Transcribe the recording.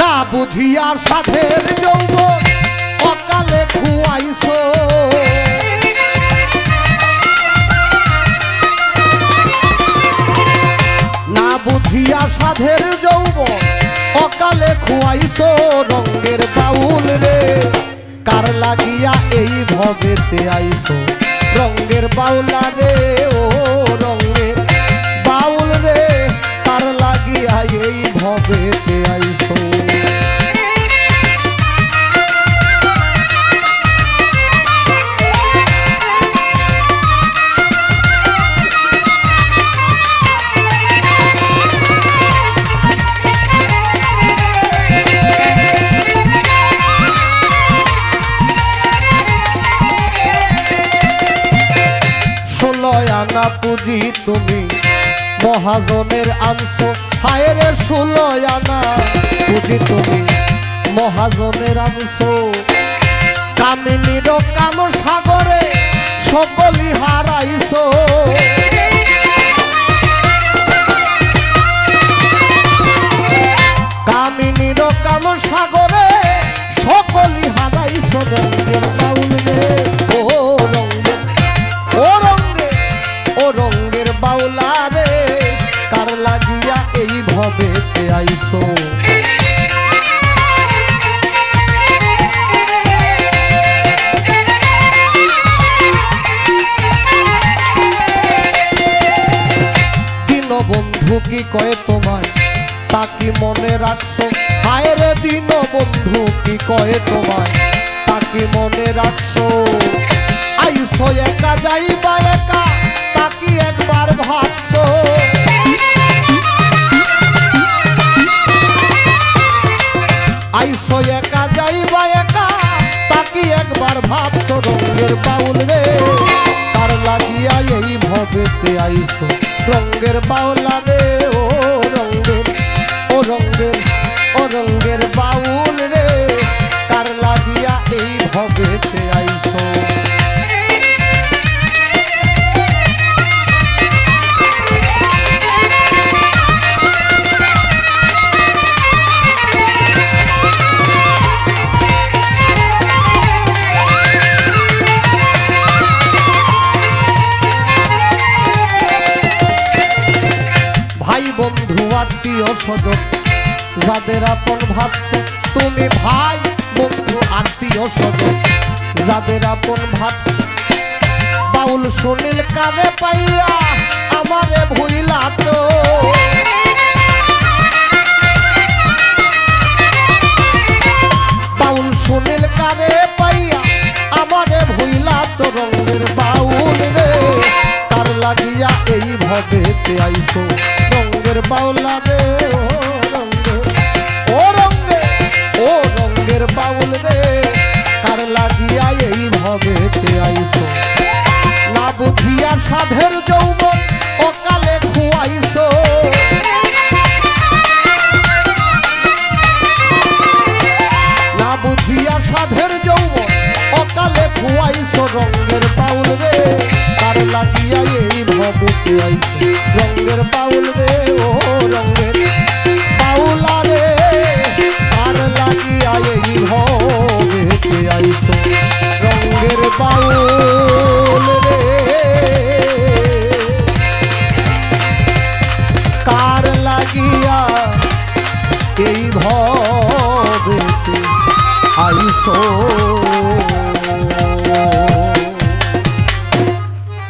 না বুঝিয়া সাধের যৌবন অকালে খুয়াইছো না বুঝিয়া সাধের যৌবন অকালে খুয়াইছো রঙের বাউল রে কার লাগিয়া এই ভবেতে আইছো রঙের বাউলা রে ও রঙের বাউল রে কার লাগিয়া এই ভবেতে আইছো আনা পুঁজি তুমি মহাজনের আনছো হায় রে 16 আনা পুঁজি তুমি মহাজনের আনছো কামিনীর কাম সাগরে সকলি হারাইছো কামিনীর কাম সাগরে সকলি হারাইছো রঙের বাউল রে ও রঙের ও রঙের বাউলা রে কার লাগিয়া এই ভবেতে আইছো দীনবন্ধু কি কয় তোমায় তা কি মনে রাখছো হায় রে দীনবন্ধু কি কয় তোমায় তা কি মনে রাখছো আইছো একা যাইবা একা তাকি একবার ভাবছো আইসো একা যাইবা একা তাকি একবার ভাবছো রঙের বাউল রে তার লাগিয়া এই ভবেতে আইসো রঙের বাউলা রে ও রঙের ও রঙের ও রঙের বাউল রে তার লাগিয়া এই ভবেতে আইসো বন্ধু আত্মীয় স্বজন যাদের আপন ভাবছো তুমি ভাই বন্ধু আত্মীয় স্বজন যাদের আপন ভাবছো বাউল সুনীল কানে পাইয়া আমারে ভুইলা তো বাউল সুনীল কানে পাইয়া আমারে ভুইলা তো রঙের বাউল রে তার লাগিয়া এই ভবেতে আইছো রঙের বাউলা রে ও রঙের বাউল রে কার লাগিয়া এই ভবেতে আইছো না বুঝিয়া সাধের যৌবন অকালে খুয়াইছো না বুঝিয়া সাধের যৌবন অকালে খুয়াইছো রঙের বাউল রে কার লাগিয়া এই ভবেতে আইছো রঙের বাউল রে ও রঙের বাউলা রে কার লাগিয়া এই ভবেতে আইছো রঙের বাউল রে কার লাগিয়া এই ভবেতে আইছো।